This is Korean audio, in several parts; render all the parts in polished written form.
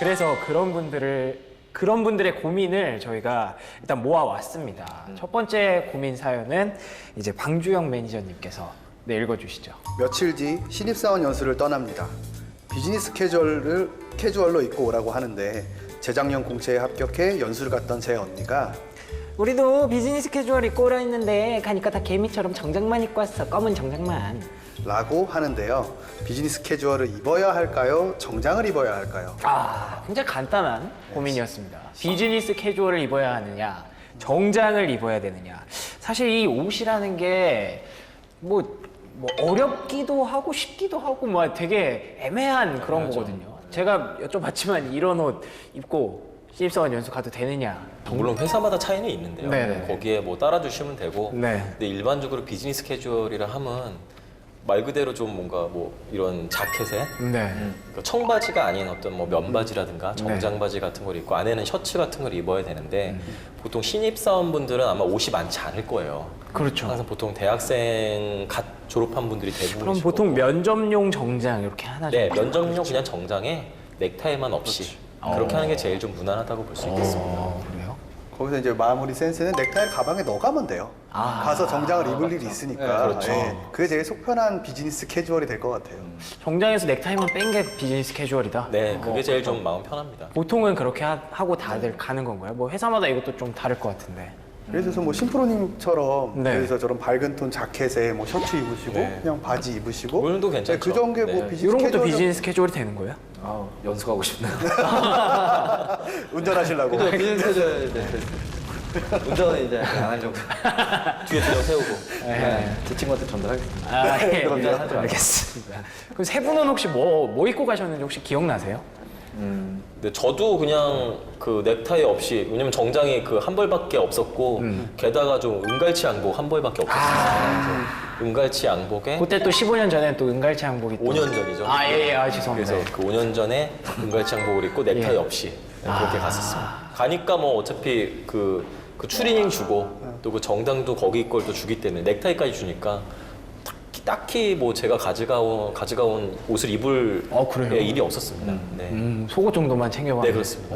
그래서 그런 분들의 고민을 저희가 일단 모아왔습니다. 첫 번째 고민 사연은 이제 방주영 매니저님께서 읽어주시죠. 며칠 뒤 신입사원 연수를 떠납니다. 비즈니스 캐주얼로 입고 오라고 하는데 재작년 공채에 합격해 연수를 갔던 제 언니가 우리도 비즈니스 캐주얼 입고 오라 했는데 가니까 다 개미처럼 정장만 입고 왔어. 검은 정장만. 라고 하는데요. 비즈니스 캐주얼을 입어야 할까요? 정장을 입어야 할까요? 굉장히 간단한 고민이었습니다. 비즈니스 캐주얼을 입어야 하느냐, 정장을 입어야 되느냐. 사실 이 옷이라는 게 뭐 어렵기도 하고 쉽기도 하고 뭐 되게 애매한 그런 거거든요. 제가 여쭤봤지만 이런 옷 입고 신입사원 연수 가도 되느냐? 물론 회사마다 차이는 있는데요. 네네. 거기에 뭐 따라주시면 되고. 네. 근데 일반적으로 비즈니스 캐주얼이라 하면 말 그대로 좀 뭔가 뭐 이런 자켓에 네. 그러니까 청바지가 아닌 어떤 뭐 면바지라든가 정장바지 같은 걸 입고 안에는 셔츠 같은 걸 입어야 되는데 보통 신입사원분들은 아마 옷이 많지 않을 거예요. 그렇죠. 항상 보통 대학생 갓 졸업한 분들이 대부분이시고. 그럼 보통 면접용 정장 이렇게 하나 네, 정도? 면접용 그냥 정장에 넥타이만 없이 그렇게 하는 게 제일 좀 무난하다고 볼 수 있겠습니다. 그래요? 거기서 이제 마무리 센스는 넥타이를 가방에 넣어가면 돼요. 가서 정장을 입을 일이 있으니까. 네, 그렇죠. 그게 제일 속편한 비즈니스 캐주얼이 될 것 같아요. 정장에서 넥타이만 뺀 게 비즈니스 캐주얼이다? 네, 그게 제일 좀 마음 편합니다. 보통은 그렇게 하고 다들 가는 건가요? 뭐 회사마다 이것도 좀 다를 것 같은데. 예를 들어서 뭐 심프로님처럼 네. 그래서 저런 밝은 톤 자켓에 뭐 셔츠 입으시고 네. 그냥 바지 입으시고 오늘도 괜찮죠. 그 정도의 뭐 네. 비즈니스 이런 것도 캐주얼 비즈니스 캐주얼이 되는 거예요? 연수가고 싶네요. 운전하시려고. 그죠, 비즈니스 캐주얼. 네. 운전은 이제 안 할 정도. 뒤에 두명 세우고. 네. 제 친구한테 전달하겠습니다. 예. 운전하지 말고. 알겠습니다. 그럼 세 분은 혹시 뭐 입고 가셨는지 혹시 기억나세요? 근데 저도 그냥 그 넥타이 없이 왜냐면 정장이 그 한 벌밖에 없었고 게다가 좀 은갈치 양복 한 벌밖에 없었어요. 그래서 은갈치 양복에 그때 또 15년 전에 또 은갈치 양복이 또 5년 전이죠. 죄송합니다. 그래서 그 5년 전에 은갈치 양복을 입고 넥타이 없이 그렇게 갔었습니다. 가니까 뭐 어차피 그 추리닝 주고 또 그 정장도 거기 걸 또 주기 때문에 넥타이까지 주니까 딱히 뭐 제가 가져가온 옷을 입을 그래요? 일이 없었습니다. 네. 속옷 정도만 챙겨가면. 네, 그렇습니다.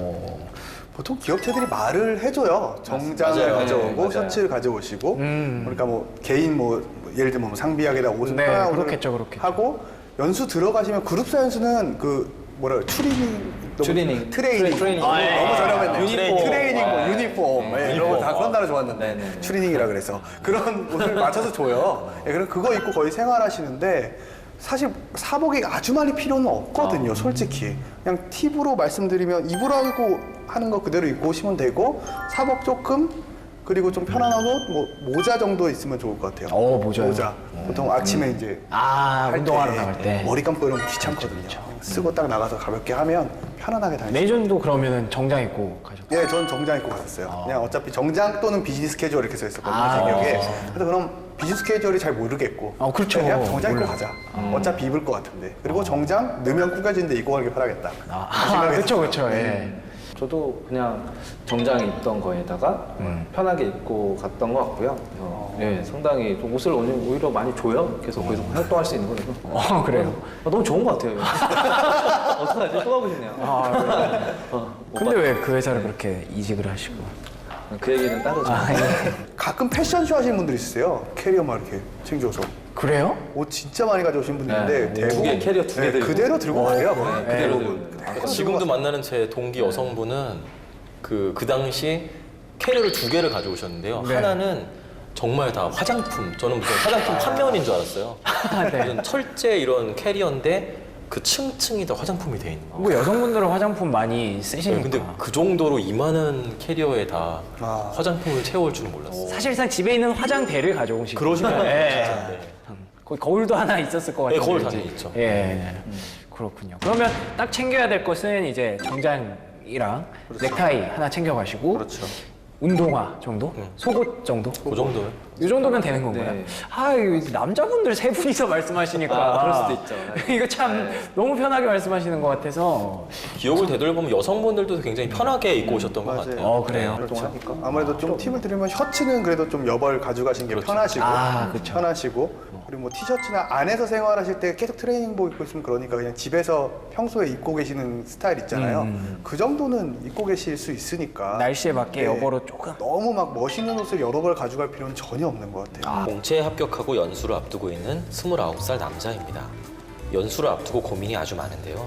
보통 기업체들이 말을 해줘요. 정장을 맞아요. 가져오고 맞아요. 셔츠를 가져오시고 그러니까 뭐 개인 뭐 예를 들면 뭐 상비약에다 옷을 네, 편한 옷을 그렇겠죠. 하고 연수 들어가시면 그룹사 연수는 그 뭐라 추리닝 추리닝. 트레이닝 트레이닝. 너무 저렴했네. 유니폼. 트레이닝 뭐 유니폼 이런 거 다 그런 단어 네, 좋았는데 네. 추리닝이라 그래서 그런 옷을 맞춰서 줘요. 그럼 그거 입고 거의 생활하시는데 사실 사복이 아주 많이 필요는 없거든요. 솔직히 그냥 팁으로 말씀드리면 입으라고 하는 거 그대로 입고 오시면 되고 사복 조금 그리고 좀 편안한 옷, 뭐 모자 정도 있으면 좋을 것 같아요. 모자요? 모자. 보통 아침에 이제 할 운동하러 때 나갈 때. 머리 감고 이러면 귀찮거든요. 쓰고 딱 나가서 가볍게 하면 편안하게 다니죠. 매니저님도 그러면은 정장 입고 가셨어요? 예, 전 정장 입고 갔었어요. 그냥 어차피 정장 또는 비즈니스 캐주얼 이렇게 써 있었거든요, 제 기억에. 그래서 그럼 비즈니스 캐주얼이 잘 모르겠고 그렇죠. 그냥 정장 입고 몰라요. 가자. 어차피 입을 것 같은데. 그리고 정장 넣으면 구겨진데 입고 가길 바라겠다. 그렇죠. 예. 저도 그냥 정장 입던 거에다가 편하게 입고 갔던 것 같고요. 예, 상당히 좀 옷을 오히려 많이 줘요. 계속 거기서 활동할 수 있는 거라서. 그래요? 너무 좋은 것 같아요. 어떡하지? 또 가고 싶네요. 근데 왜 그 회사를 그렇게 이직을 하시고? 그 얘기는 따로 좀. 가끔 패션쇼 하시는 분들이 있어요. 캐리어 막 이렇게 챙겨서. 그래요? 옷 진짜 많이 가져오신 분들인데 네, 두 개, 캐리어 두개 들고. 그대로 들고 가요. 그대로 그러니까 지금도 만나는 제 동기 여성분은 그 당시 캐리어를 2개를 가져오셨는데요. 하나는 정말 다 화장품. 저는 무슨 화장품 판매원인 줄 알았어요. 무슨 철제 이런 캐리어인데 그 층층이 다 화장품이 돼 있는 거예요. 뭐 여성분들은 화장품 많이 네, 쓰시니까. 근데 그 정도로 이만한 캐리어에 다 화장품을 채워올 줄은 몰랐어요. 사실상 집에 있는 화장대를 가져오시고. 그러시면 예. 진짜. 네. 거기 거울도 하나 있었을 것 네, 같아요. 거울 당연히 있죠. 예. 그렇군요. 그러면 딱 챙겨야 될 것은 이제 정장이랑 넥타이 하나 챙겨가시고. 그렇죠. 운동화 정도? 속옷 정도? 그 정도요. 이 정도면 되는 건가요? 네. 아, 이거 남자분들 세 분이서 말씀하시니까. 그럴 수도 있죠. 이거 참 너무 편하게 말씀하시는 것 같아서. 기억을 되돌려보면 여성분들도 굉장히 편하게 입고 오셨던 것 맞아요. 같아요. 그래요? 그렇죠. 아무래도 좀 팁을 드리면 셔츠는 그래도 좀 여벌 가져가신 게 그렇죠. 편하시고 그쵸. 편하시고 그리고 뭐 티셔츠나 안에서 생활하실 때 계속 트레이닝복 입고 있으면 그러니까 그냥 집에서 평소에 입고 계시는 스타일 있잖아요. 그 정도는 입고 계실 수 있으니까 날씨에 맞게 네. 여벌옷 조금. 너무 막 멋있는 옷을 여러 벌 가져갈 필요는 전혀 없는 것 같아요. 공채에 합격하고 연수를 앞두고 있는 29살 남자입니다. 연수를 앞두고 고민이 아주 많은데요.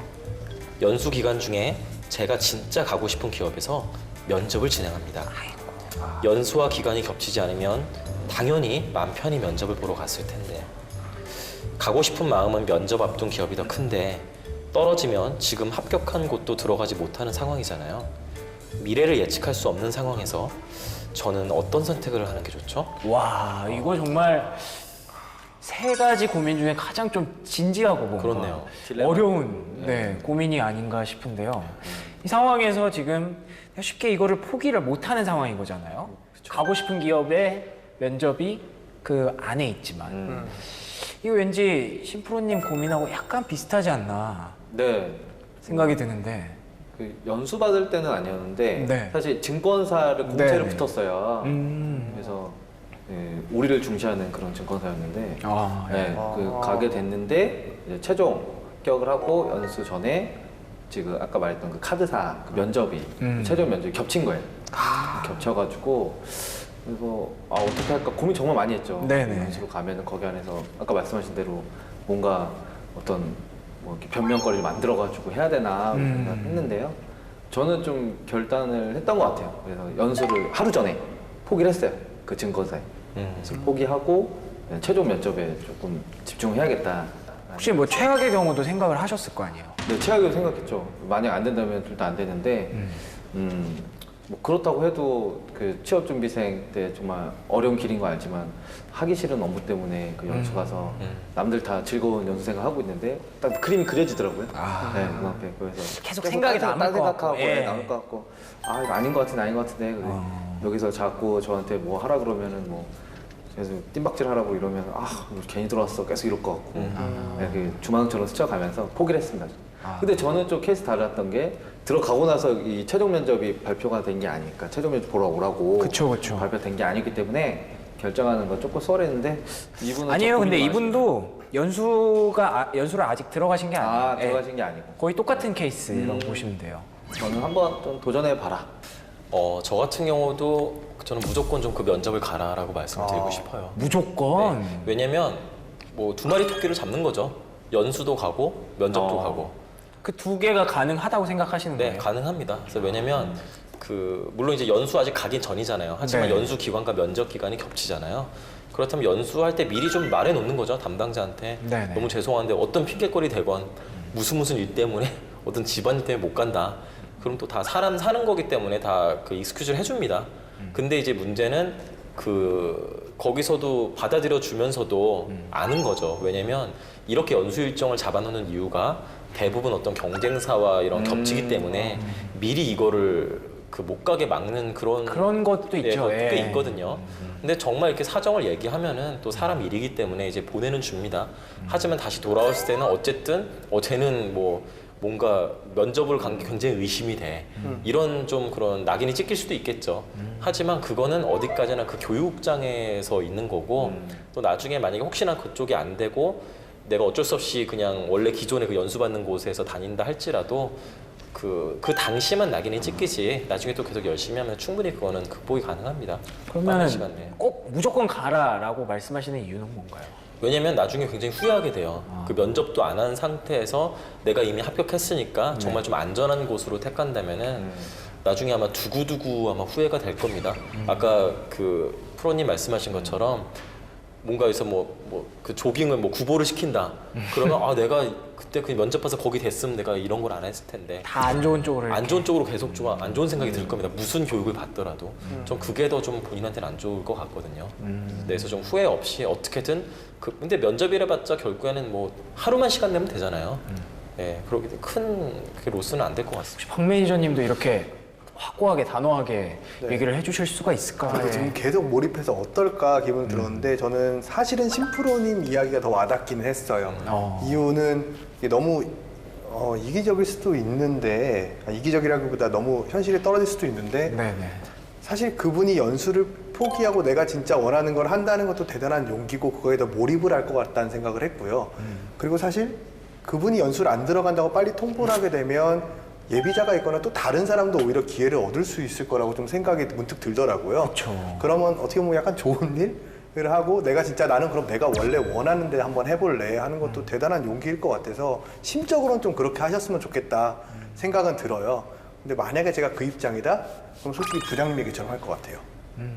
연수 기간 중에 제가 진짜 가고 싶은 기업에서 면접을 진행합니다. 연수와 기간이 겹치지 않으면 당연히 맘 편히 면접을 보러 갔을 텐데 가고 싶은 마음은 면접 앞둔 기업이 더 큰데 떨어지면 지금 합격한 곳도 들어가지 못하는 상황이잖아요. 미래를 예측할 수 없는 상황에서 저는 어떤 선택을 하는 게 좋죠? 와, 이거 정말 세 가지 고민 중에 가장 좀 진지하고 뭔가 그렇네요. 어려운 고민이 아닌가 싶은데요. 이 상황에서 지금 쉽게 이거를 포기를 못하는 상황인 거잖아요. 가고 싶은 기업의 면접이 그 안에 있지만 이거 왠지 심프로님 고민하고 약간 비슷하지 않나 네. 생각이 드는데. 그 연수 받을 때는 아니었는데 네. 사실 증권사를 공채를 네. 붙었어요. 그래서 우리를 중시하는 그런 증권사였는데 그 가게 됐는데 이제 최종 합격을 하고 연수 전에 지금 아까 말했던 그 카드사 그 면접이 최종 면접이 겹친 거예요. 겹쳐가지고 그래서 어떻게 할까 고민 정말 많이 했죠. 네네. 연수로 가면은 거기 안에서 아까 말씀하신 대로 뭔가 어떤 뭐 이렇게 변명거리를 만들어가지고 해야 되나 생각했는데요. 저는 좀 결단을 했던 것 같아요. 그래서 연수를 하루 전에 포기를 했어요. 그 증권사에. 그래서 포기하고 최종 면접에 조금 집중해야겠다. 혹시 뭐 최악의 경우도 생각을 하셨을 거 아니에요? 네, 최악으로 생각했죠. 만약 안 된다면 일단 안 되는데, 뭐 그렇다고 해도 그 취업준비생 때 정말 어려운 길인 거 알지만 하기 싫은 업무 때문에 그 연수 가서 남들 다 즐거운 연수 생활하고 있는데 딱 그림이 그려지더라고요. 네, 눈앞에. 그래서 계속 생각이 남을 딴 것 같고, 생각하고 예. 남을 것 같고 이거 아닌 것 같은데 아닌 것 같은데 그래. 여기서 자꾸 저한테 뭐 하라 그러면은 뭐 계속 뜀박질 하라고 이러면 뭐 괜히 들어왔어 계속 이럴 것 같고 그 주망처럼 스쳐가면서 포기를 했습니다. 근데 저는 좀 케이스 달랐던 게 들어가고 나서 이 최종 면접이 발표가 된 게 아니니까 최종 면접 보러 오라고 그쵸. 발표된 게 아니기 때문에 결정하는 건 조금 썰했는데 이분은 아니에요. 좀 근데 고민을 이분도 연수를 아직 들어가신 게 아니에요. 들어가신 게 아니고 거의 똑같은 케이스라고 보시면 돼요. 저는 한번 좀 도전해 봐라. 저 같은 경우도 저는 무조건 좀 그 면접을 가라라고 말씀드리고 싶어요. 무조건. 네. 왜냐면 뭐 두 마리 토끼를 잡는 거죠. 연수도 가고 면접도 가고. 그 두 개가 가능하다고 생각하시는 네, 거예요? 가능합니다. 그래서 왜냐면 물론 이제 연수 아직 가긴 전이잖아요. 하지만 네. 연수 기간과 면접 기간이 겹치잖아요. 그렇다면 연수할 때 미리 좀 말해 놓는 거죠. 담당자한테. 네네. 너무 죄송한데 어떤 핑계거리 대건 무슨 일 때문에 어떤 집안 일 때문에 못 간다. 그럼 또 다 사람 사는 거기 때문에 다 그 익스큐즈를 해줍니다. 근데 이제 문제는 거기서도 받아들여 주면서도 아는 거죠. 왜냐면 이렇게 연수 일정을 잡아놓는 이유가 대부분 어떤 경쟁사와 이런 겹치기 때문에 미리 이거를 못 가게 막는 그런 것도 있죠. 꽤 예. 있거든요. 근데 정말 이렇게 사정을 얘기하면은 또 사람 일이기 때문에 이제 보내는 줍니다. 하지만 다시 돌아왔을 때는 어쨌든 쟤는 뭔가 면접을 간 게 굉장히 의심이 돼. 이런 좀 그런 낙인이 찍힐 수도 있겠죠. 하지만 그거는 어디까지나 그 교육장에서 있는 거고 또 나중에 만약에 혹시나 그쪽이 안 되고 내가 어쩔 수 없이 그냥 원래 기존에 그 연수받는 곳에서 다닌다 할지라도 그 당시만 낙인이 찍히지 나중에 또 계속 열심히 하면 충분히 그거는 극복이 가능합니다. 빠른 시간 내에. 그러면 꼭 무조건 가라라고 말씀하시는 이유는 뭔가요? 왜냐면 나중에 굉장히 후회하게 돼요. 그 면접도 안 한 상태에서 내가 이미 합격했으니까 정말 좀 안전한 곳으로 택한다면은 나중에 아마 두고두고 아마 후회가 될 겁니다. 아까 그 프로님 말씀하신 것처럼 뭔가 여기서 그 조깅을 구보를 시킨다. 그러면 내가 그때 그 면접 봐서 거기 됐으면 내가 이런 걸 안 했을 텐데. 다 안 좋은 쪽으로 안 좋은 쪽으로 계속 좀 안 좋은 생각이 들 겁니다. 무슨 교육을 받더라도. 좀 그게 더 좀 본인한테는 안 좋을 것 같거든요. 그래서 좀 후회 없이 어떻게든 근데 면접이라 봤자 결국에는 하루만 시간 내면 되잖아요. 네, 그렇게 큰 로스는 안 될 것 같습니다. 혹시 박 매니저님도 이렇게 확고하게 단호하게 네. 얘기를 해주실 수가 있을까요? 저도 지금 계속 몰입해서 어떨까 기분이 들었는데 저는 사실은 심프로님 이야기가 더 와닿기는 했어요. 이유는 이게 너무 이기적일 수도 있는데 이기적이라기보다 너무 현실에 떨어질 수도 있는데 네네. 사실 그분이 연수를 포기하고 내가 진짜 원하는 걸 한다는 것도 대단한 용기고 그거에 더 몰입을 할 것 같다는 생각을 했고요. 그리고 사실 그분이 연수를 안 들어간다고 빨리 통보를 하게 되면 예비자가 있거나 또 다른 사람도 오히려 기회를 얻을 수 있을 거라고 좀 생각이 문득 들더라고요. 그쵸. 그러면 어떻게 보면 약간 좋은 일을 하고 내가 진짜 나는 그럼 내가 원래 원하는 데 한번 해볼래 하는 것도 대단한 용기일 것 같아서 심적으로는 좀 그렇게 하셨으면 좋겠다 생각은 들어요. 근데 만약에 제가 그 입장이다? 그럼 솔직히 부장님 얘기처럼 할 것 같아요.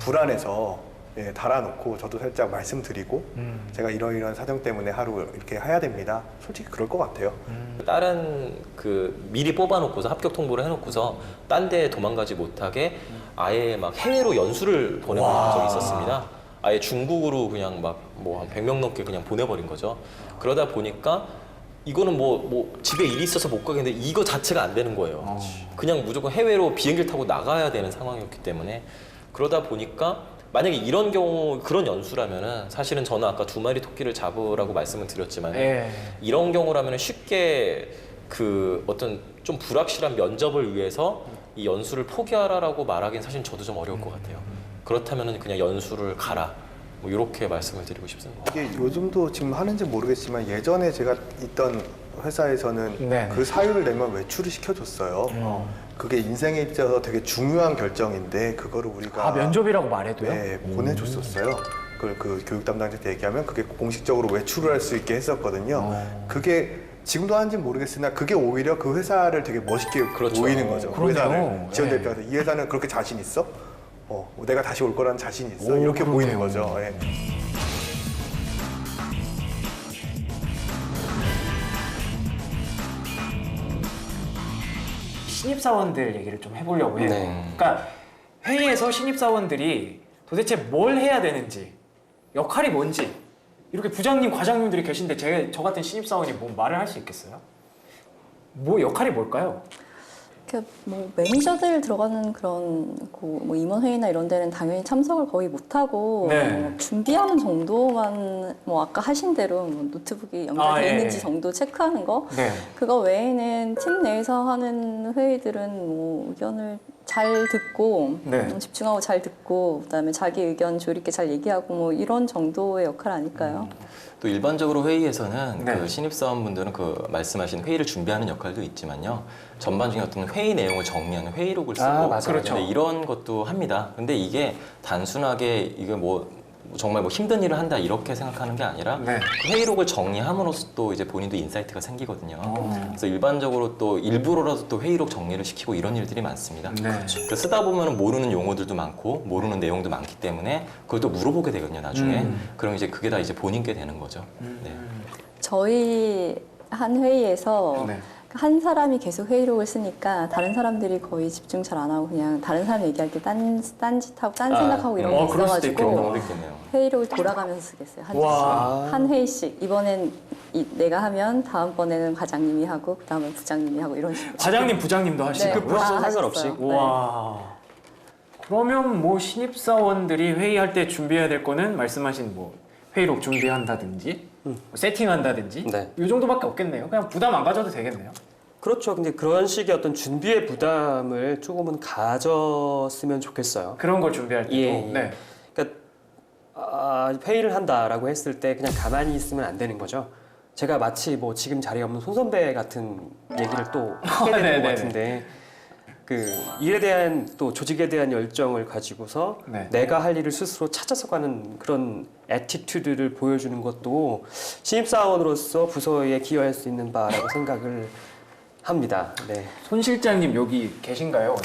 불안해서 예, 달아놓고 저도 살짝 말씀드리고 제가 이러이러한 사정 때문에 하루 이렇게 해야 됩니다. 솔직히 그럴 것 같아요. 다른 그 미리 뽑아놓고서 합격 통보를 해놓고서 딴 데 도망가지 못하게 아예 막 해외로 연수를 보내본 적이 있었습니다. 아예 중국으로 그냥 막 뭐 한 100명 넘게 그냥 보내버린 거죠. 그러다 보니까 이거는 뭐 집에 일이 있어서 못 가겠는데 이거 자체가 안 되는 거예요. 그냥 무조건 해외로 비행기를 타고 나가야 되는 상황이었기 때문에 그러다 보니까 만약에 이런 경우 그런 연수라면은 사실은 저는 아까 2마리 토끼를 잡으라고 말씀을 드렸지만 이런 경우라면 쉽게 그 어떤 좀 불확실한 면접을 위해서 이 연수를 포기하라라고 말하기는 사실 저도 좀 어려울 것 같아요. 그렇다면은 그냥 연수를 가라. 뭐 이렇게 말씀을 드리고 싶습니다. 이게 요즘도 지금 하는지 모르겠지만 예전에 제가 있던 회사에서는 네. 그 사유를 내면 외출을 시켜줬어요. 그게 인생에 있어서 되게 중요한 결정인데 그거를 우리가 면접이라고 말해도요? 네, 보내줬었어요. 그걸 그 교육 담당자한테 얘기하면 그게 공식적으로 외출을 할 수 있게 했었거든요. 그게 지금도 하는지 모르겠으나 그게 오히려 그 회사를 되게 멋있게 그렇죠. 보이는 거죠. 그 그러네요. 회사를 지원 네. 대표한테 이 회사는 그렇게 자신 있어? 내가 다시 올 거라는 자신 있어? 오, 이렇게 그러네요. 보이는 거죠. 예. 신입사원들 얘기를 좀 해보려고 해요. 네. 그러니까 회의에서 신입사원들이 도대체 뭘 해야 되는지, 역할이 뭔지 이렇게 부장님, 과장님들이 계신데 저 같은 신입사원이 뭐 말을 할 수 있겠어요? 뭐 역할이 뭘까요? 뭐 매니저들 들어가는 그런 뭐 임원회의나 이런 데는 당연히 참석을 거의 못하고 네. 뭐 준비하는 정도만 뭐 아까 하신 대로 뭐 노트북이 연결돼 예. 있는지 정도 체크하는 거 네. 그거 외에는 팀 내에서 하는 회의들은 뭐 의견을 잘 듣고 네. 집중하고 잘 듣고 그다음에 자기 의견 조리 있게 잘 얘기하고 뭐 이런 정도의 역할 아닐까요? 또 일반적으로 회의에서는 네. 그 신입사원분들은 그 말씀하신 회의를 준비하는 역할도 있지만요. 전반적인 어떤 회의 내용을 정리하는 회의록을 쓰고 맞아요. 그렇죠. 근데 이런 것도 합니다. 근데 이게 단순하게 이게 뭐 정말 뭐 힘든 일을 한다 이렇게 생각하는 게 아니라 네. 그 회의록을 정리함으로써 또 이제 본인도 인사이트가 생기거든요. 그래서 일반적으로 또 일부러라도 또 회의록 정리를 시키고 이런 일들이 많습니다. 네. 그러니까 쓰다 보면 모르는 용어들도 많고 모르는 내용도 많기 때문에 그걸 또 물어보게 되거든요. 나중에 그럼 이제 그게 다 이제 본인께 되는 거죠. 네. 저희 한 회의에서 네. 한 사람이 계속 회의록을 쓰니까 다른 사람들이 거의 집중 잘 안 하고 그냥 다른 사람이 얘기할 때 딴짓하고 딴 생각하고 이런 게 그럴 수도 그런 있어가지고 경우도 있겠네요. 회의록을 돌아가면서 쓰겠어요. 와. 한 회의씩. 이번엔 내가 하면 다음번에는 과장님이 하고 그다음에 부장님이 하고 이런 식으로. 과장님, 부장님도 하시고요? 네, 부서 다 상관없이? 하셨어요. 네. 와. 그러면 뭐 신입사원들이 회의할 때 준비해야 될 거는 말씀하신 뭐 회의록 준비한다든지 뭐 세팅한다든지 네. 이 정도밖에 없겠네요. 그냥 부담 안 가져도 되겠네요. 그렇죠. 근데 그런 식의 어떤 준비의 부담을 조금은 가졌으면 좋겠어요. 그런 걸 준비할 때도. 예, 예. 네. 그러니까 회의를 한다라고 했을 때 그냥 가만히 있으면 안 되는 거죠. 제가 마치 뭐 지금 자리에 없는 손 선배 같은 얘기를 또 하게 되는 네네네. 것 같은데 그 일에 대한 또 조직에 대한 열정을 가지고서 네. 내가 할 일을 스스로 찾아서 가는 그런 애티튜드를 보여주는 것도 신입사원으로서 부서에 기여할 수 있는 바라고 생각을 합니다. 네. 손 실장님 여기 계신가요?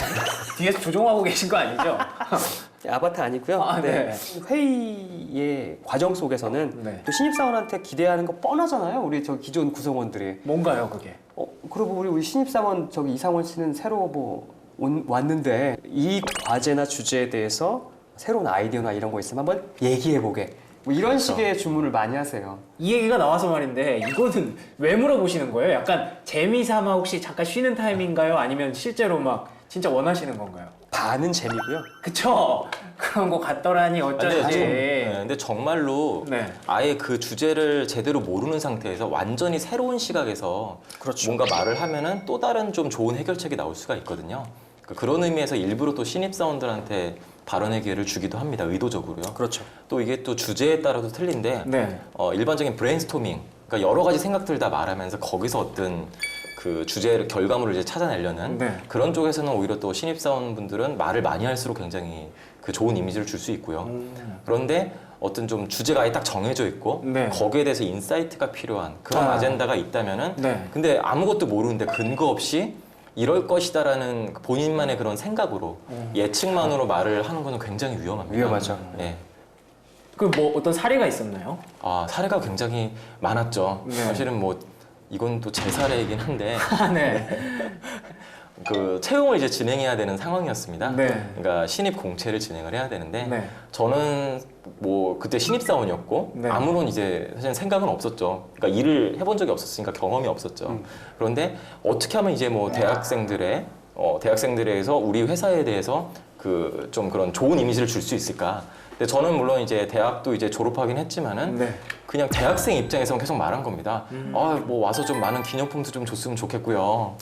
뒤에서 조종하고 계신 거 아니죠? 아바타 아니고요. 아, 네. 회의의 과정 속에서는 네. 또 신입사원한테 기대하는 거 뻔하잖아요. 우리 저 기존 구성원들이. 뭔가요, 그게? 그리고 우리 신입사원 저기 이상원 씨는 새로 뭐 왔는데 이 과제나 주제에 대해서 새로운 아이디어나 이런 거 있으면 한번 얘기해 보게. 뭐 이런 그렇죠. 식의 주문을 많이 하세요. 이 얘기가 나와서 말인데 이거는 왜 물어보시는 거예요? 약간 재미삼아 혹시 잠깐 쉬는 타임인가요? 아니면 실제로 막 진짜 원하시는 건가요? 반은 재미고요. 그쵸? 그런 거 같더라니 어쩐지. 근데 정말로 네. 아예 그 주제를 제대로 모르는 상태에서 완전히 새로운 시각에서 그렇죠. 뭔가 말을 하면은 또 다른 좀 좋은 해결책이 나올 수가 있거든요. 그런 의미에서 일부러 또 신입사원들한테 발언의 기회를 주기도 합니다. 의도적으로요. 그렇죠. 또 이게 또 주제에 따라도 틀린데 네. 일반적인 브레인스토밍, 그러니까 여러 가지 생각들 다 말하면서 거기서 어떤 그 주제를 결과물을 이제 찾아내려는 네. 그런 쪽에서는 오히려 또 신입사원분들은 말을 많이 할수록 굉장히 그 좋은 이미지를 줄 수 있고요. 그런데 어떤 좀 주제가 아예 딱 정해져 있고 네. 거기에 대해서 인사이트가 필요한 그런 아젠다가 있다면은 네. 근데 아무것도 모르는데 근거 없이 이럴 것이다라는 본인만의 그런 생각으로 예측만으로 말을 하는 거는 굉장히 위험합니다. 위험하죠. 네. 그 뭐 어떤 사례가 있었나요? 사례가 굉장히 많았죠. 네. 사실은 뭐 이건 또 제 사례이긴 한데 네. 그 채용을 이제 진행해야 되는 상황이었습니다. 네. 그러니까 신입 공채를 진행을 해야 되는데 네. 저는 뭐 그때 신입사원이었고 네. 아무런 이제 사실 생각은 없었죠. 그러니까 일을 해본 적이 없었으니까 경험이 없었죠. 그런데 어떻게 하면 이제 뭐 대학생들에서 우리 회사에 대해서 그 좀 그런 좋은 이미지를 줄 수 있을까? 근데 저는 물론 이제 대학도 이제 졸업하긴 했지만은 네. 그냥 대학생 입장에서 계속 말한 겁니다. 뭐 와서 좀 많은 기념품도 좀 줬으면 좋겠고요. 뭐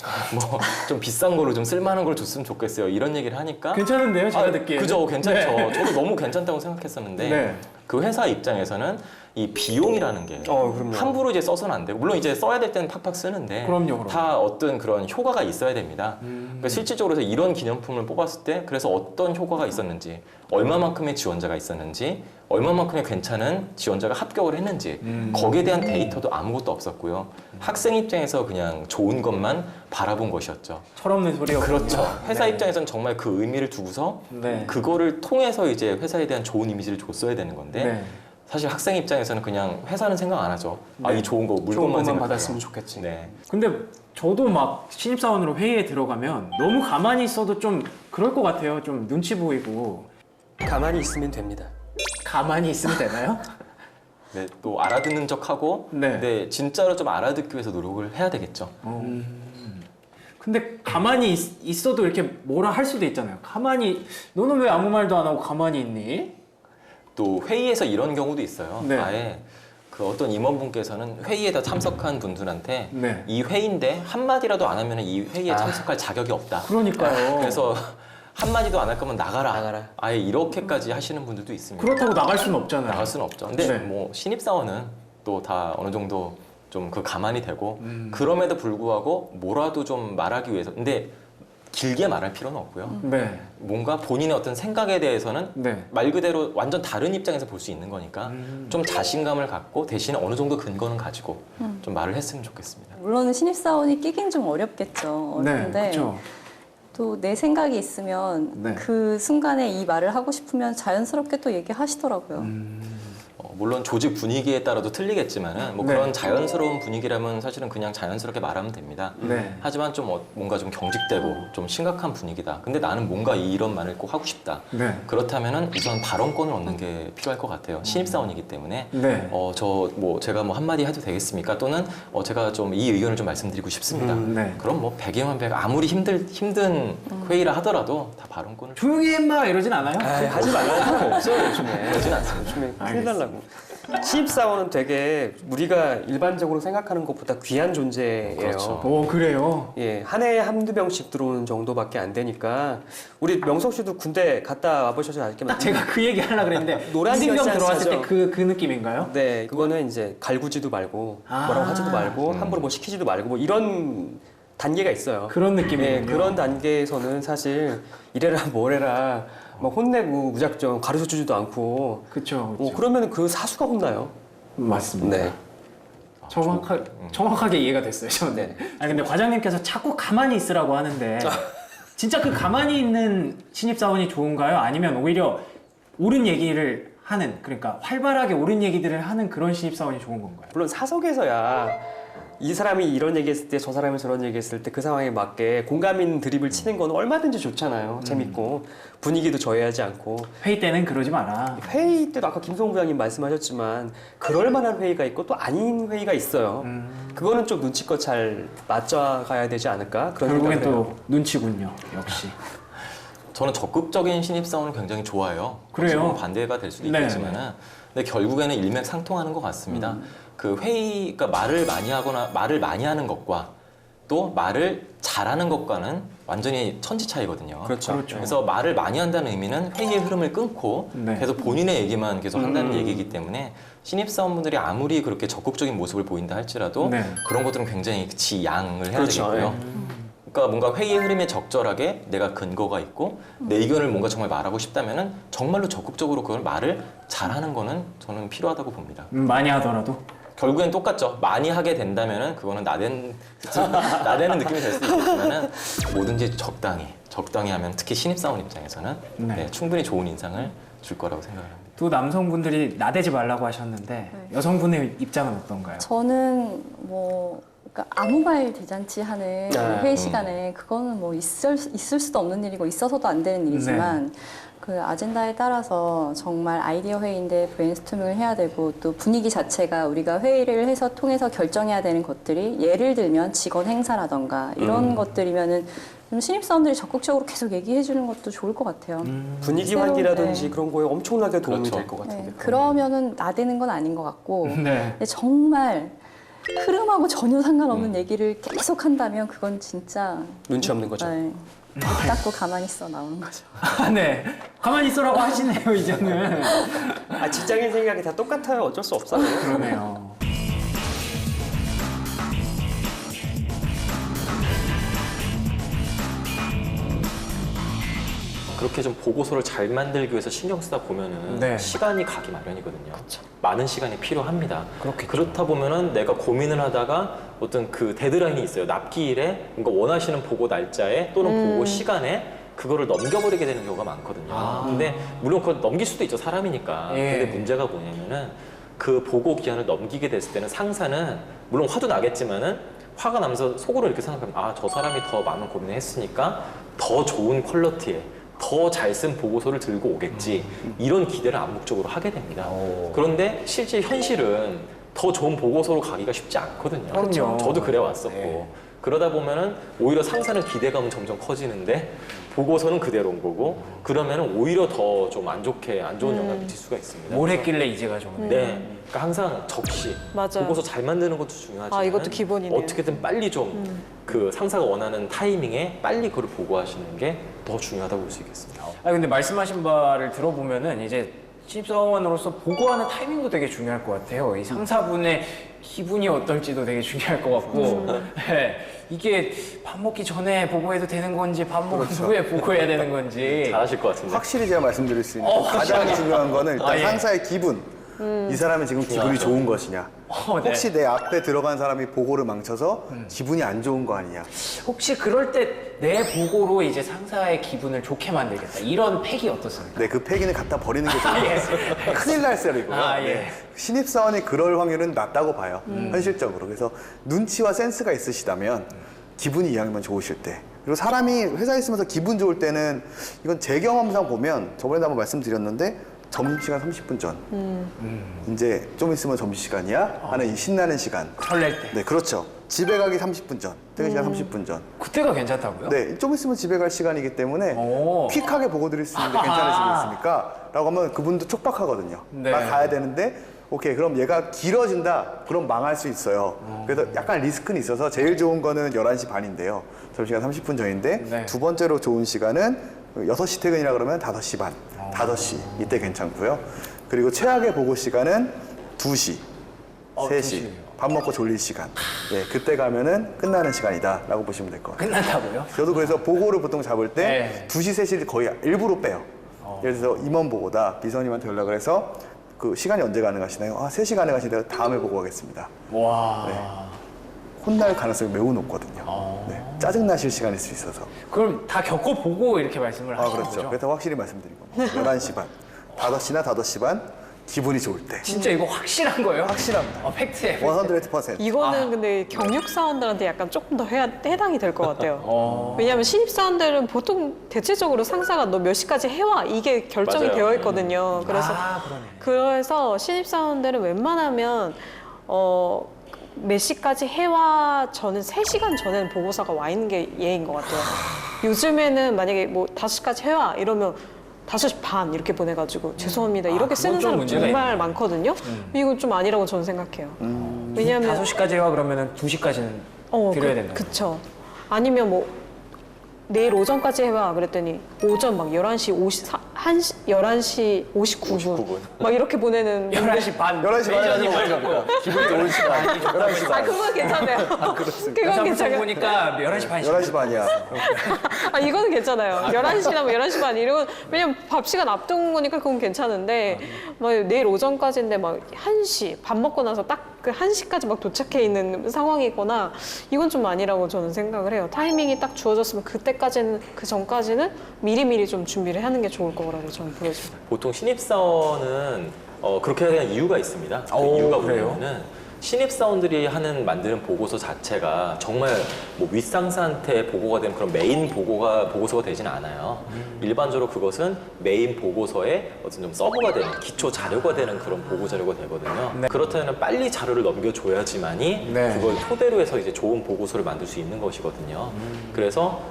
좀 비싼 거로 좀 쓸만한 걸 줬으면 좋겠어요. 이런 얘기를 하니까 괜찮은데요, 제가 듣기에. 그죠, 괜찮죠. 네. 저도 너무 괜찮다고 생각했었는데 네. 그 회사 입장에서는 이 비용이라는 게 그럼요. 함부로 이제 써서는 안 되고 물론 이제 써야 될 때는 팍팍 쓰는데 그럼요. 다 어떤 그런 효과가 있어야 됩니다. 그러니까 실질적으로 해서 이런 기념품을 뽑았을 때 그래서 어떤 효과가 있었는지 얼마만큼의 지원자가 있었는지 얼마만큼의 괜찮은 지원자가 합격을 했는지 거기에 대한 데이터도 아무것도 없었고요. 학생 입장에서 그냥 좋은 것만 바라본 것이었죠. 철없는 소리였군요. 그렇죠. 회사 네. 입장에서는 정말 그 의미를 두고서 네. 그거를 통해서 이제 회사에 대한 좋은 이미지를 줬어야 되는 건데 네. 사실 학생 입장에서는 그냥 회사는 생각 안 하죠. 네. 이 좋은 거 좋은 물건만 것만 생각해요. 받았으면 좋겠지. 네. 근데 저도 막 신입사원으로 회의에 들어가면 너무 가만히 있어도 좀 그럴 것 같아요. 좀 눈치 보이고. 가만히 있으면 됩니다. 가만히 있으면 되나요? 네, 또 알아듣는 척하고 네. 근데 진짜로 좀 알아듣기 위해서 노력을 해야 되겠죠. 근데 가만히 있어도 이렇게 뭐라 할 수도 있잖아요. 가만히 너는 왜 아무 말도 안 하고 가만히 있니? 또 회의에서 이런 경우도 있어요. 네. 아예 그 어떤 임원분께서는 회의에 다 참석한 분들한테 네. 이 회의인데 한마디라도 안 하면 이 회의에 참석할 자격이 없다. 그러니까요. 그래서 한마디도 안 할 거면 나가라. 나가라. 아예 이렇게까지 하시는 분들도 있습니다. 그렇다고 나갈 수는 없잖아요. 나갈 수는 없죠. 근데 네. 뭐 신입사원은 또 다 어느 정도 좀 그 가만히 되고 그럼에도 불구하고 뭐라도 좀 말하기 위해서 근데 길게 말할 필요는 없고요. 네. 뭔가 본인의 어떤 생각에 대해서는 네. 말 그대로 완전 다른 입장에서 볼 수 있는 거니까 좀 자신감을 갖고 대신에 어느 정도 근거는 가지고 좀 말을 했으면 좋겠습니다. 물론 신입사원이 끼긴 좀 어렵겠죠. 네. 어려운데 그렇죠. 또 내 생각이 있으면 네. 그 순간에 이 말을 하고 싶으면 자연스럽게 또 얘기하시더라고요. 물론 조직 분위기에 따라도 틀리겠지만은 뭐 네. 그런 자연스러운 분위기라면 사실은 그냥 자연스럽게 말하면 됩니다. 네. 하지만 좀 뭔가 좀 경직되고 좀 심각한 분위기다. 근데 나는 뭔가 이런 말을 꼭 하고 싶다. 네. 그렇다면은 우선 발언권을 얻는 게 필요할 것 같아요. 신입사원이기 때문에 네. 저 뭐 제가 뭐 한마디 해도 되겠습니까? 또는 제가 좀 이 의견을 좀 말씀드리고 싶습니다. 네. 그럼 뭐 100이면 100 아무리 힘든 회의를 하더라도 다 발언권을 조용히 해 임마 이러진 않아요? 하지 말라는 사람 없어요 요즘에. 주진 않습니다. 요즘에 큰일 날라고. 신입사원은 되게 우리가 일반적으로 생각하는 것보다 귀한 존재예요. 그렇죠. 오 그래요. 예, 한 해에 한두 명씩 들어오는 정도밖에 안 되니까 우리 명석 씨도 군대 갔다 와보셔서 딱 알겠지만 제가 그 얘기 하려고 그랬는데 노란 이진경 열쇠 들어왔을 때 하죠. 그 느낌인가요? 네, 그거는 이제 갈구지도 말고 아. 뭐라고 하지도 말고 함부로 뭐 시키지도 말고 뭐 이런 단계가 있어요. 그런 느낌이군요. 네, 그런 단계에서는 사실 이래라 뭐래라 막 혼내고 무작정 가르쳐주지도 않고 그렇죠. 그러면 그 사수가 혼나요. 맞습니다. 네. 정확하게 이해가 됐어요. 저는. 네. 아니 근데 과장님께서 자꾸 가만히 있으라고 하는데 진짜 그 가만히 있는 신입사원이 좋은가요? 아니면 오히려 옳은 얘기를 하는 그러니까 활발하게 옳은 얘기들을 하는 그런 신입사원이 좋은 건가요? 물론 사석에서야 이 사람이 이런 얘기했을 때 저 사람이 저런 얘기했을 때 그 상황에 맞게 공감 있는 드립을 치는 건 얼마든지 좋잖아요. 재밌고 분위기도 저해하지 않고. 회의 때는 그러지 마라. 회의 때도 아까 김성우 부장님 말씀하셨지만 그럴 만한 회의가 있고 또 아닌 회의가 있어요. 그거는 좀 눈치껏 잘 맞춰가야 되지 않을까 그런 결국엔 생각을 해요. 또 눈치군요. 역시. 저는 적극적인 신입사원을 굉장히 좋아해요. 그래요? 물론 반대가 될 수도 네. 있겠지만은, 근데 결국에는 일맥상통하는 것 같습니다. 그 회의가 말을 많이 하거나 말을 많이 하는 것과 또 말을 잘하는 것과는 완전히 천지 차이거든요. 그렇죠. 그래서 말을 많이 한다는 의미는 회의의 흐름을 끊고 네. 계속 본인의 얘기만 계속 한다는 얘기이기 때문에 신입사원분들이 아무리 그렇게 적극적인 모습을 보인다 할지라도 네. 그런 것들은 굉장히 지양을 해야 그렇죠. 되겠고요. 그러니까 뭔가 회의의 흐름에 적절하게 내가 근거가 있고 내 의견을 뭔가 정말 말하고 싶다면은 정말로 적극적으로 그걸 말을 잘하는 거는 저는 필요하다고 봅니다. 많이 하더라도. 결국엔 똑같죠. 많이 하게 된다면은 그거는 나대는 느낌이 될 수도 있겠지만은 뭐든지 적당히 하면 특히 신입사원 입장에서는 네. 네, 충분히 좋은 인상을 줄 거라고 생각합니다. 두 남성분들이 나대지 말라고 하셨는데 여성분의 입장은 어떤가요? 저는 뭐 그러니까 아무 말 대잔치 하는 회의 시간에 그거는 뭐 있을 수도 없는 일이고 있어서도 안 되는 일이지만 그 아젠다에 따라서 정말 아이디어 회의인데 브레인스토밍을 해야 되고 또 분위기 자체가 우리가 회의를 해서 통해서 결정해야 되는 것들이 예를 들면 직원 행사라던가 이런 것들이면은 좀 신입사원들이 적극적으로 계속 얘기해 주는 것도 좋을 것 같아요. 분위기 새로운, 환기라든지 네. 그런 거에 엄청나게 도움이 그렇죠. 될 것 같은데. 네, 그러면은 나대는 건 아닌 것 같고 네. 근데 정말 흐름하고 전혀 상관없는 얘기를 계속 한다면 그건 진짜 눈치 없는 거죠. 네, 입 닫고 가만히 있어 나오는 거죠. 아, 네. 가만히 있으라고 하시네요, 이제는. 아, 직장인 생각이 다 똑같아요. 어쩔 수 없어요. 그러네요. 그렇게 좀 보고서를 잘 만들기 위해서 신경 쓰다 보면은 네. 시간이 가기 마련이거든요. 많은 시간이 필요합니다. 그렇겠죠. 그렇다 보면은 내가 고민을 하다가 어떤 그 데드라인이 있어요. 납기일에 뭔가 원하시는 보고 날짜에 또는 보고 시간에 그거를 넘겨버리게 되는 경우가 많거든요. 근데 물론 그걸 넘길 수도 있죠. 사람이니까. 예. 근데 문제가 뭐냐면은 그 보고 기한을 넘기게 됐을 때는 상사는 물론 화도 나겠지만은 화가 나면서 속으로 이렇게 생각하면 아, 저 사람이 더 많은 고민을 했으니까 더 좋은 퀄리티에 더 잘 쓴 보고서를 들고 오겠지 이런 기대를 암묵적으로 하게 됩니다. 그런데 실제 현실은 더 좋은 보고서로 가기가 쉽지 않거든요. 그럼요. 저도 그래 왔었고 네. 그러다 보면은 오히려 상사는 기대감은 점점 커지는데 보고서는 그대로인 거고 그러면은 오히려 더 좀 안 좋은 영향을 미칠 수가 있습니다. 뭘 했길래 이제가 좋은데. 네, 그러니까 항상 적시 맞아요. 보고서 잘 만드는 것도 중요하지만 아, 이것도 기본이네요. 어떻게든 빨리 좀 그 상사가 원하는 타이밍에 빨리 그걸 보고하시는 게 더 중요하다고 볼 수 있겠습니다. 아 근데 말씀하신 바를 들어보면은 이제 신입사원으로서 보고하는 타이밍도 되게 중요할 것 같아요. 이 상사분의 기분이 어떨지도 되게 중요할 것 같고, 네. 이게 밥 먹기 전에 보고해도 되는 건지 밥 먹은 후에 보고해야 되는 건지. 잘하실 것 같은데. 확실히 제가 말씀드릴 수 있는 가장 중요한 거는 일단 아, 예. 상사의 기분. 이 사람이 지금 기분이 좋은 것이냐. 네. 혹시 내 앞에 들어간 사람이 보고를 망쳐서 기분이 안 좋은 거 아니냐. 혹시 그럴 때 내 보고로 이제 상사의 기분을 좋게 만들겠다. 이런 팩이 어떻습니까? 네, 그 폐기는 갖다 버리는 게 좋은 것 같아요. 큰일 날 셈이고요. 아, 예. 네. 신입사원이 그럴 확률은 낮다고 봐요. 현실적으로. 그래서 눈치와 센스가 있으시다면 기분이 이왕이면 좋으실 때. 그리고 사람이 회사에 있으면서 기분 좋을 때는 이건 제 경험상 보면 저번에도 한번 말씀드렸는데 점심시간 30분 전. 이제 좀 있으면 점심시간이야? 하는 이 신나는 시간. 설렐 때. 네, 그렇죠. 집에 가기 30분 전. 퇴근 시간 30분 전. 그때가 괜찮다고요? 네, 좀 있으면 집에 갈 시간이기 때문에 오. 퀵하게 보고 드릴 수 있는데 괜찮으시겠습니까? 라고 하면 그분도 촉박하거든요. 네. 나 가야 되는데 오케이, 그럼 얘가 길어진다. 그럼 망할 수 있어요. 그래서 약간 리스크는 있어서 제일 좋은 거는 11시 반인데요. 점심시간 30분 전인데 네. 두 번째로 좋은 시간은 6시 퇴근이라 그러면 5시 반, 5시 이때 괜찮고요. 그리고 최악의 보고 시간은 2시, 3시. 2시. 밥 먹고 졸릴 시간. 예, 그때 가면은 끝나는 시간이다라고 보시면 될 것 같아요. 끝난다고요? 저도 그래서 보고를 보통 잡을 때 네. 2시, 3시를 거의 일부러 빼요. 예를 들어서 임원 보고다. 비서님한테 연락을 해서 그 시간이 언제 가능하시나요? 아, 3시 가능하신데 다음에 보고 가겠습니다. 와. 혼날 가능성이 매우 높거든요. 네, 짜증나실 시간일 수 있어서. 그럼 다 겪어보고 이렇게 말씀을 아, 하시는 그렇죠. 거죠? 그래서 확실히 말씀드린 겁니다. 11시 반, 5시나 5시 반, 기분이 좋을 때. 진짜 이거 확실한 거예요? 확실합니다. 팩트예요. 100%. 이거는 근데 경력 사원들한테 약간 조금 더 해당이 될 것 같아요. 왜냐하면 신입 사원들은 보통 대체적으로 상사가 너 몇 시까지 해와 이게 결정이 맞아요. 되어 있거든요. 그래서 그래서 신입 사원들은 웬만하면 몇 시까지 해와 저는 3시간 전에는 보고서가 와 있는 게 예인 것 같아요. 요즘에는 만약에 뭐 5시까지 해와 이러면 5시 반 이렇게 보내가지고 죄송합니다 이렇게 쓰는 그건 좀 사람 문제가 정말 있네요. 많거든요. 이건 좀 아니라고 저는 생각해요. 왜냐하면 5시까지 해와 그러면은 2시까지는 드려야 된다. 그쵸. 아니면 뭐 내일 오전까지 해와 그랬더니 오전 막 11시 11시 59분 막 이렇게 보내는 11시 반. 11시 반에 매니저님 하는 기분이 좋은 시간. 11시 반. 그건 괜찮아요. 그렇습니다. 그건 괜찮아요. 보니까 11시 반이 11시 반이야. 이거는 괜찮아요. 11시나 뭐 11시 반 이런 왜냐면 밥 시간 앞둔 거니까 그건 괜찮은데 막 내일 오전까지인데 막 1시 밥 먹고 나서 딱 그 1시까지 막 도착해 있는 상황이거나 이건 좀 아니라고 저는 생각을 해요. 타이밍이 딱 주어졌으면 그때까지는 그 전까지는 미리미리 좀 준비를 하는 게 좋을 거라고 저는 보여집니다. 보통 신입사원은 그렇게 해야 되는 이유가 있습니다. 그 오, 이유가 그래요? 뭐냐면은 신입사원들이 만드는 보고서 자체가 정말 뭐 윗상사한테 보고가 되는 그런 메인 보고서가 되지는 않아요. 일반적으로 그것은 메인 보고서에 어떤 좀 서브가 되는 기초 자료가 되는 그런 보고 자료가 되거든요. 그렇다면 빨리 자료를 넘겨줘야지만이 네. 그걸 토대로 해서 이제 좋은 보고서를 만들 수 있는 것이거든요. 그래서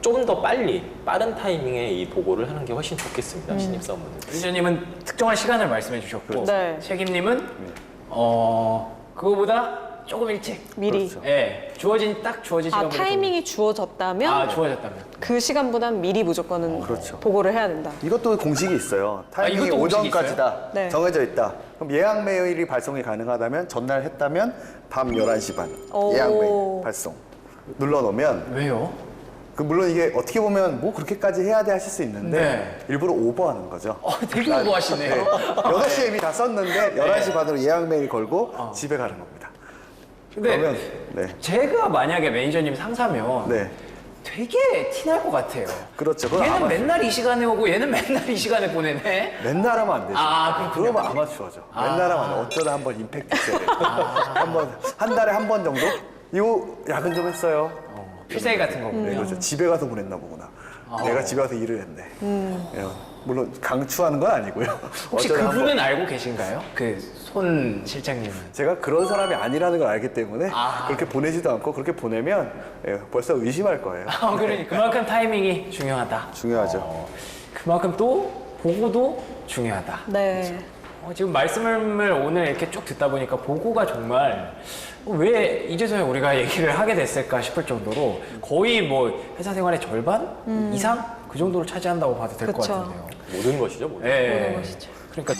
좀 더 빠른 타이밍에 이 보고를 하는 게 훨씬 좋겠습니다. 신입사원분들. 매니저님은 특정한 시간을 말씀해 주셨고 네. 책임님은 그거보다 조금 일찍 미리. 예, 주어진 시간 타이밍이 주어졌다면 주어졌다면 그 시간보단 미리 무조건은 보고를 해야 된다. 이것도 공식이 있어요. 타이밍이 이것도 공식이 오전까지다. 네. 정해져 있다. 그럼 예약 메일이 발송이 가능하다면 전날 했다면 밤 11시 반 오. 예약 메일 발송 눌러놓으면 왜요? 물론 이게 어떻게 보면 뭐 그렇게까지 해야 돼 하실 수 있는데 네. 일부러 오버하는 거죠. 되게 오버하시네요. 8시에 이미 다 썼는데 11시 반으로 예약 메일 걸고 집에 가는 겁니다. 근데 그러면 네. 제가 만약에 매니저님 상사면 네. 되게 티날 것 같아요. 그렇죠. 그건 얘는 아마 맨날 이 시간에 오고 얘는 맨날 이 시간에 보내네. 맨날 하면 안 되죠. 그렇군요. 그러면 아마추어죠. 맨날 하면 안 돼. 어쩌다 한번 임팩트 있어야 돼요. 한 달에 한 번 정도? 이거 야근 좀 했어요. 필살기 같은 거군요. 네, 그렇죠. 집에 가서 보냈나 보구나. 내가 집에 가서 일을 했네. 예, 물론 강추하는 건 아니고요. 혹시 어쩌다 한번. 그분은 알고 계신가요? 그 손 실장님은? 제가 그런 사람이 아니라는 걸 알기 때문에 그렇게 보내지도 않고 그렇게 보내면 벌써 의심할 거예요. 그러니 그만큼 타이밍이 중요하다. 중요하죠. 그만큼 또 보고도 중요하다. 네. 지금 말씀을 오늘 이렇게 쭉 듣다 보니까 보고가 정말 왜 이제서야 우리가 얘기를 하게 됐을까 싶을 정도로 거의 뭐 회사 생활의 절반 이상 그 정도로 차지한다고 봐도 될 것 그쵸. 같은데요. 모든 것이죠, 모든. 네. 모든 것이죠. 그러니까